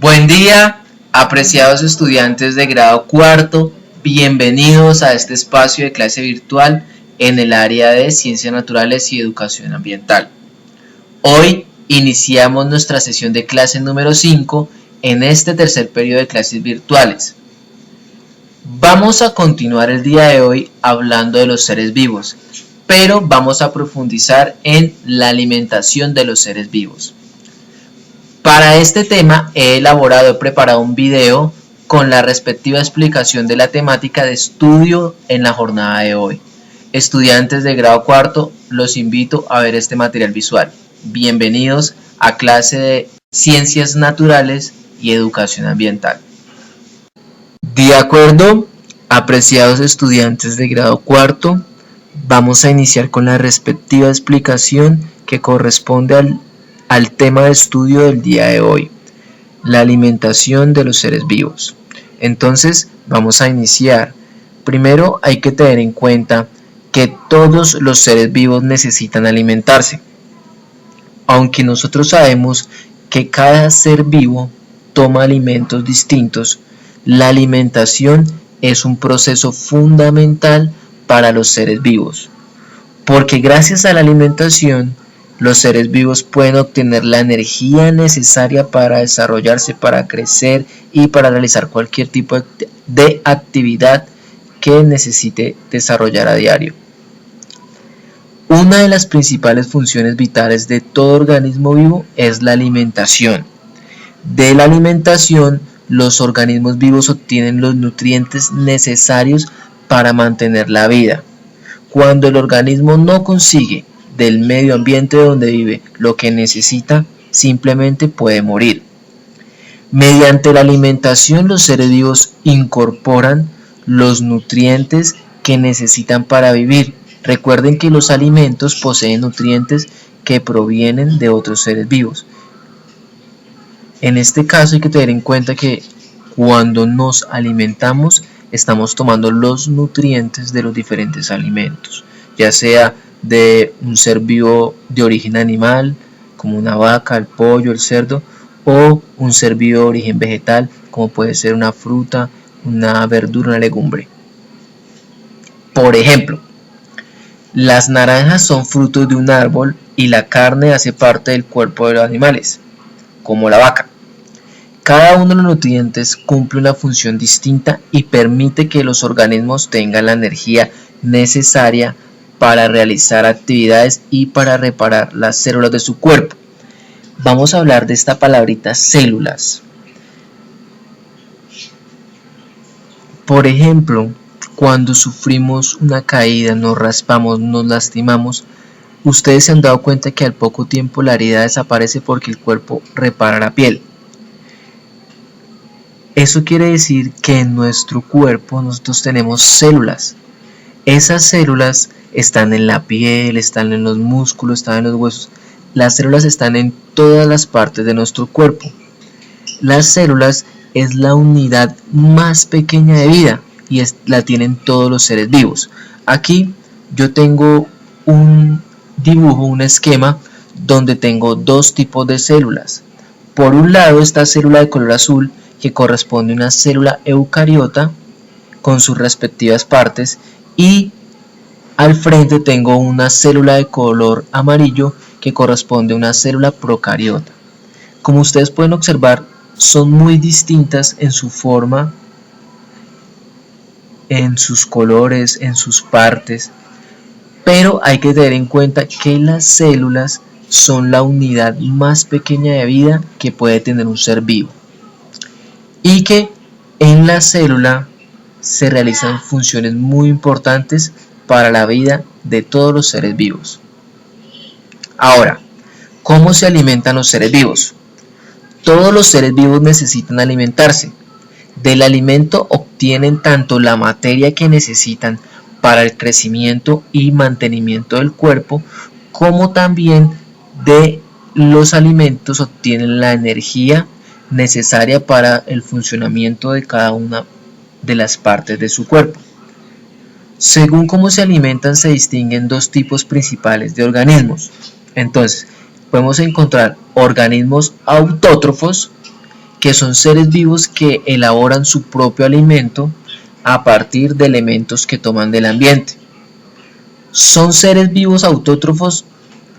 Buen día, apreciados estudiantes de grado cuarto, bienvenidos a este espacio de clase virtual en el área de Ciencias Naturales y Educación Ambiental. Hoy iniciamos nuestra sesión de clase número 5 en este tercer periodo de clases virtuales. Vamos a continuar el día de hoy hablando de los seres vivos, pero vamos a profundizar en la alimentación de los seres vivos. Para este tema he preparado un video con la respectiva explicación de la temática de estudio en la jornada de hoy. Estudiantes de grado cuarto, los invito a ver este material visual. Bienvenidos a clase de Ciencias Naturales y Educación Ambiental. De acuerdo, apreciados estudiantes de grado cuarto, vamos a iniciar con la respectiva explicación que corresponde al tema de estudio del día de hoy, la alimentación de los seres vivos. Entonces vamos a iniciar. Primero hay que tener en cuenta que todos los seres vivos necesitan alimentarse. Aunque nosotros sabemos que cada ser vivo toma alimentos distintos, la alimentación es un proceso fundamental para los seres vivos, porque gracias a la alimentación los seres vivos pueden obtener la energía necesaria para desarrollarse, para crecer y para realizar cualquier tipo de actividad que necesite desarrollar a diario. Una de las principales funciones vitales de todo organismo vivo es la alimentación. De la alimentación, los organismos vivos obtienen los nutrientes necesarios para mantener la vida. Cuando el organismo no consigue del medio ambiente donde vive lo que necesita, simplemente puede morir. Mediante la alimentación, los seres vivos incorporan los nutrientes que necesitan para vivir. Recuerden que los alimentos poseen nutrientes que provienen de otros seres vivos. En este caso hay que tener en cuenta que cuando nos alimentamos estamos tomando los nutrientes de los diferentes alimentos, ya sea de un ser vivo de origen animal, como una vaca, el pollo, el cerdo, o un ser vivo de origen vegetal, como puede ser una fruta, una verdura, una legumbre. Por ejemplo, las naranjas son frutos de un árbol y la carne hace parte del cuerpo de los animales, como la vaca. Cada uno de los nutrientes cumple una función distinta y permite que los organismos tengan la energía necesaria para realizar actividades y para reparar las células de su cuerpo. Vamos a hablar de esta palabrita células. Por ejemplo, cuando sufrimos una caída, nos raspamos, nos lastimamos, ustedes se han dado cuenta que al poco tiempo la herida desaparece porque el cuerpo repara la piel. Eso quiere decir que en nuestro cuerpo nosotros tenemos células. Esas células están en la piel, están en los músculos, están en los huesos. Las células están en todas las partes de nuestro cuerpo. Las células es la unidad más pequeña de vida y la tienen todos los seres vivos. Aquí yo tengo un dibujo, un esquema donde tengo dos tipos de células. Por un lado esta célula de color azul que corresponde a una célula eucariota con sus respectivas partes, y al frente tengo una célula de color amarillo que corresponde a una célula procariota. Como ustedes pueden observar, son muy distintas en su forma, en sus colores, en sus partes, pero hay que tener en cuenta que las células son la unidad más pequeña de vida que puede tener un ser vivo, y que en la célula se realizan funciones muy importantes para la vida de todos los seres vivos. Ahora, ¿cómo se alimentan los seres vivos? Todos los seres vivos necesitan alimentarse. Del alimento obtienen tanto la materia que necesitan para el crecimiento y mantenimiento del cuerpo, como también de los alimentos obtienen la energía necesaria para el funcionamiento de cada una de las partes de su cuerpo. Según cómo se alimentan, se distinguen dos tipos principales de organismos. Entonces, podemos encontrar organismos autótrofos que son seres vivos que elaboran su propio alimento a partir de elementos que toman del ambiente. Son seres vivos autótrofos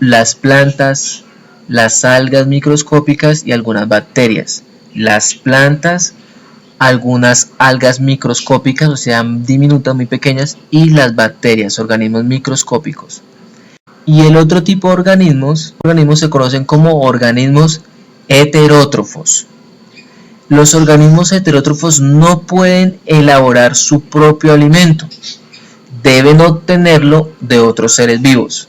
las plantas, las algas microscópicas y algunas bacterias. Las plantas, algunas algas microscópicas, o sea, diminutas, muy pequeñas, y las bacterias, organismos microscópicos. Y el otro tipo de organismos se conocen como organismos heterótrofos. Los organismos heterótrofos no pueden elaborar su propio alimento, deben obtenerlo de otros seres vivos.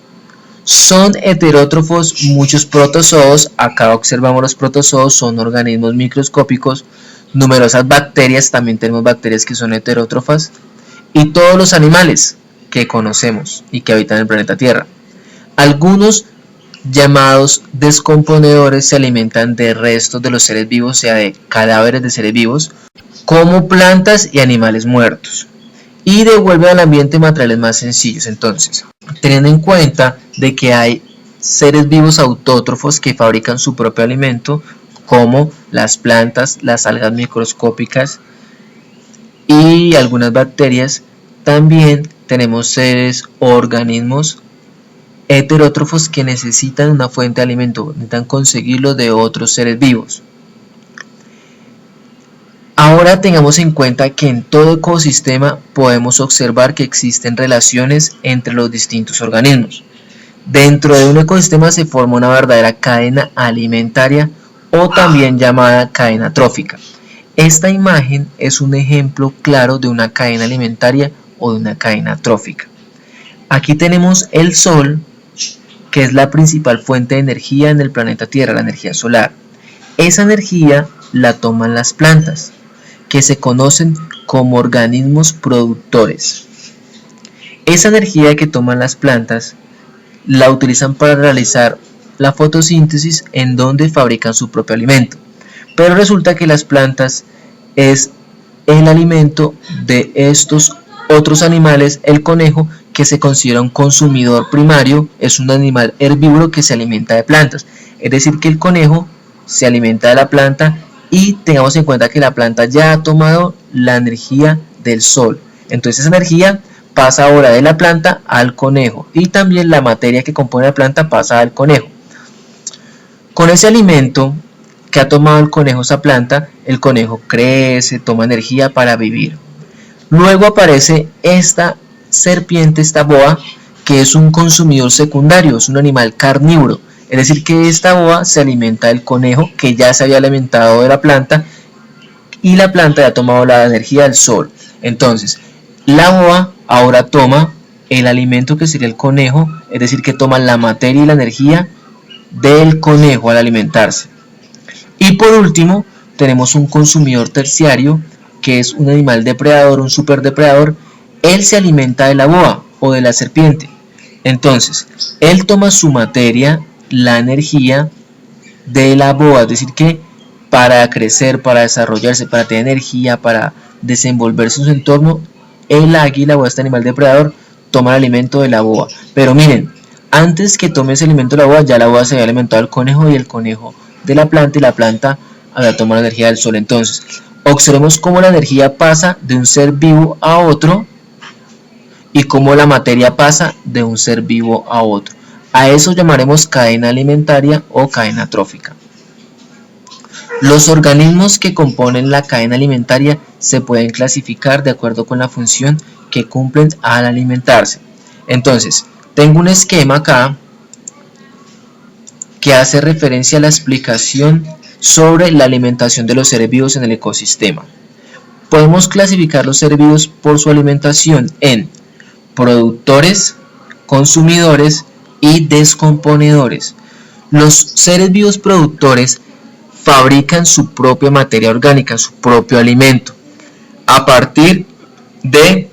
Son heterótrofos muchos protozoos, acá observamos los protozoos, son organismos microscópicos, numerosas bacterias, también tenemos bacterias que son heterótrofas, y todos los animales que conocemos y que habitan el planeta Tierra. Algunos llamados descomponedores se alimentan de restos de los seres vivos, o sea, de cadáveres de seres vivos, como plantas y animales muertos, y devuelven al ambiente materiales más sencillos. Entonces, teniendo en cuenta de que hay seres vivos autótrofos que fabrican su propio alimento, como las plantas, las algas microscópicas y algunas bacterias, también tenemos seres organismos heterótrofos que necesitan una fuente de alimento, necesitan conseguirlo de otros seres vivos. Ahora tengamos en cuenta que en todo ecosistema podemos observar que existen relaciones entre los distintos organismos. Dentro de un ecosistema se forma una verdadera cadena alimentaria o también llamada cadena trófica. Esta imagen es un ejemplo claro de una cadena alimentaria o de una cadena trófica. Aquí tenemos el Sol, que es la principal fuente de energía en el planeta Tierra, la energía solar. Esa energía la toman las plantas, que se conocen como organismos productores. Esa energía que toman las plantas la utilizan para realizar la fotosíntesis, en donde fabrican su propio alimento. Pero resulta que las plantas es el alimento de estos otros animales. El conejo, que se considera un consumidor primario, es un animal herbívoro que se alimenta de plantas. Es decir, que el conejo se alimenta de la planta, y tengamos en cuenta que la planta ya ha tomado la energía del sol. Entonces esa energía pasa ahora de la planta al conejo, y también la materia que compone la planta pasa al conejo. Con ese alimento que ha tomado el conejo, esa planta, el conejo crece, toma energía para vivir. Luego aparece esta serpiente, esta boa, que es un consumidor secundario, es un animal carnívoro. Es decir, que esta boa se alimenta del conejo, que ya se había alimentado de la planta, y la planta ya ha tomado la energía del sol. Entonces, la boa ahora toma el alimento que sería el conejo, es decir, que toma la materia y la energía del conejo al alimentarse. Y por último, tenemos un consumidor terciario, que es un animal depredador, un superdepredador. Él se alimenta de la boa o de la serpiente. Entonces, él toma su materia, la energía de la boa, es decir, que para crecer, para desarrollarse, para tener energía, para desenvolverse en su entorno, el águila o este animal depredador toma el alimento de la boa. Pero miren, antes que tome ese alimento de la boa, ya la boa se había alimentado del conejo, y el conejo de la planta, y la planta había tomado la energía del sol. Entonces, observemos cómo la energía pasa de un ser vivo a otro, y cómo la materia pasa de un ser vivo a otro. A eso llamaremos cadena alimentaria o cadena trófica. Los organismos que componen la cadena alimentaria se pueden clasificar de acuerdo con la función que cumplen al alimentarse. Entonces, tengo un esquema acá que hace referencia a la explicación sobre la alimentación de los seres vivos en el ecosistema. Podemos clasificar los seres vivos por su alimentación en productores, consumidores y descomponedores. Los seres vivos productores fabrican su propia materia orgánica, su propio alimento, a partir de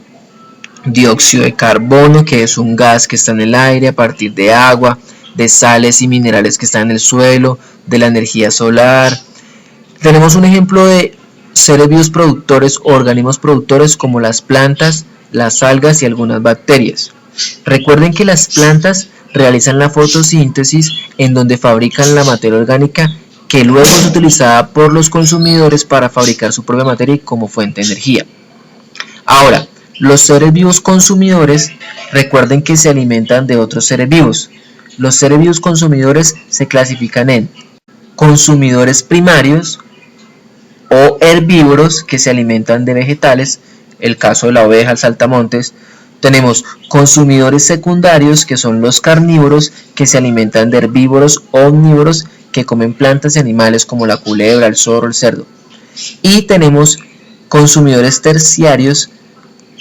dióxido de carbono, que es un gas que está en el aire, a partir de agua, de sales y minerales que están en el suelo, de la energía solar. Tenemos un ejemplo de seres vivos productores o organismos productores como las plantas, las algas y algunas bacterias. Recuerden que las plantas realizan la fotosíntesis, en donde fabrican la materia orgánica que luego es utilizada por los consumidores para fabricar su propia materia como fuente de energía. Ahora, los seres vivos consumidores, recuerden que se alimentan de otros seres vivos. Los seres vivos consumidores se clasifican en consumidores primarios o herbívoros que se alimentan de vegetales, el caso de la oveja, el saltamontes. Tenemos consumidores secundarios, que son los carnívoros, que se alimentan de herbívoros o omnívoros que comen plantas y animales como la culebra, el zorro, el cerdo. Y tenemos consumidores terciarios,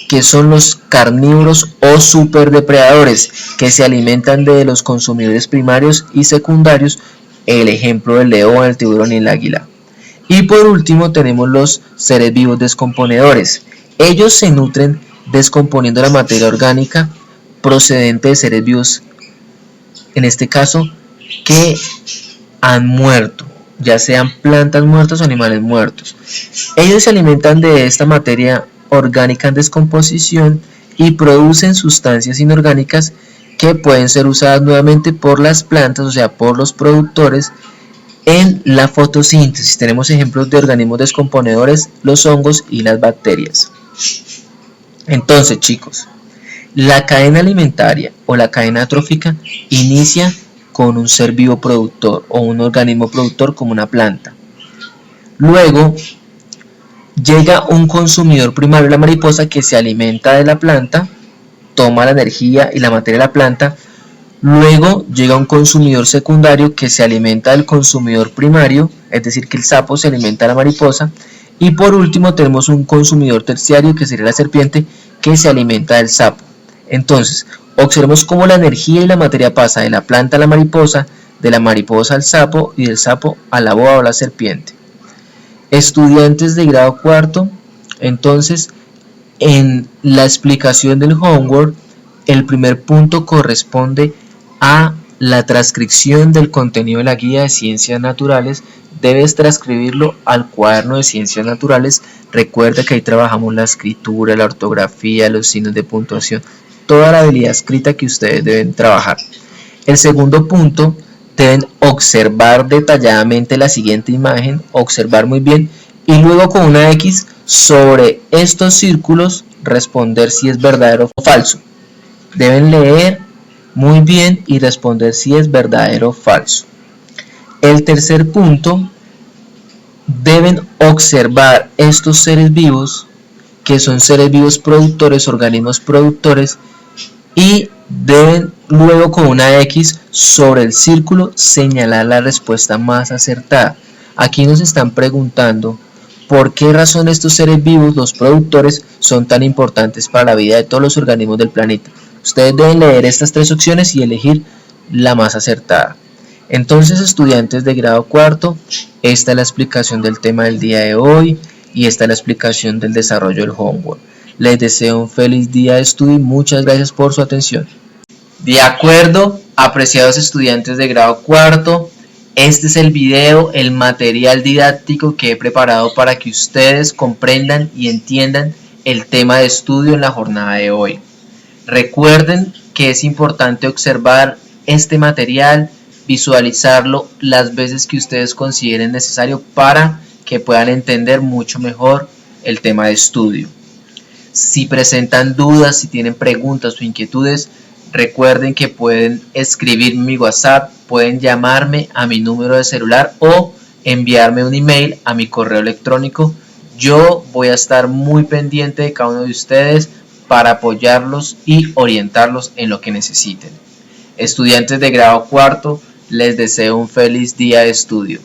que son los carnívoros o superdepredadores, que se alimentan de los consumidores primarios y secundarios, el ejemplo del león, el tiburón y el águila. Y por último tenemos los seres vivos descomponedores. Ellos se nutren descomponiendo la materia orgánica procedente de seres vivos, en este caso, que han muerto, ya sean plantas muertas o animales muertos. Ellos se alimentan de esta materia orgánica en descomposición y producen sustancias inorgánicas que pueden ser usadas nuevamente por las plantas, o sea, por los productores, en la fotosíntesis. Tenemos ejemplos de organismos descomponedores, los hongos y las bacterias. Entonces, chicos, la cadena alimentaria o la cadena trófica inicia con un ser vivo productor o un organismo productor como una planta. Luego llega un consumidor primario, la mariposa, que se alimenta de la planta, toma la energía y la materia de la planta. Luego llega un consumidor secundario que se alimenta del consumidor primario, es decir, que el sapo se alimenta de la mariposa. Y por último tenemos un consumidor terciario, que sería la serpiente, que se alimenta del sapo. Entonces, observemos cómo la energía y la materia pasa de la planta a la mariposa, de la mariposa al sapo y del sapo a la boa o la serpiente. Estudiantes de grado cuarto, entonces, en la explicación del homework, el primer punto corresponde a la transcripción del contenido de la guía de ciencias naturales. Debes transcribirlo al cuaderno de ciencias naturales. Recuerda que ahí trabajamos la escritura, la ortografía, los signos de puntuación, toda la habilidad escrita que ustedes deben trabajar. El segundo punto, deben observar detalladamente la siguiente imagen, observar muy bien, y luego con una X sobre estos círculos responder si es verdadero o falso. Deben leer muy bien y responder si es verdadero o falso. El tercer punto, deben observar estos seres vivos, que son seres vivos productores, organismos productores, y deben luego con una X sobre el círculo señalar la respuesta más acertada. Aquí nos están preguntando por qué razón estos seres vivos, los productores, son tan importantes para la vida de todos los organismos del planeta. Ustedes deben leer estas tres opciones y elegir la más acertada. Entonces, estudiantes de grado cuarto, esta es la explicación del tema del día de hoy y esta es la explicación del desarrollo del homework. Les deseo un feliz día de estudio y muchas gracias por su atención. De acuerdo, apreciados estudiantes de grado cuarto, este es el video, el material didáctico que he preparado para que ustedes comprendan y entiendan el tema de estudio en la jornada de hoy. Recuerden que es importante observar este material, visualizarlo las veces que ustedes consideren necesario para que puedan entender mucho mejor el tema de estudio. Si presentan dudas, si tienen preguntas o inquietudes, recuerden que pueden escribirme en mi WhatsApp, pueden llamarme a mi número de celular o enviarme un email a mi correo electrónico. Yo voy a estar muy pendiente de cada uno de ustedes para apoyarlos y orientarlos en lo que necesiten. Estudiantes de grado cuarto, les deseo un feliz día de estudio.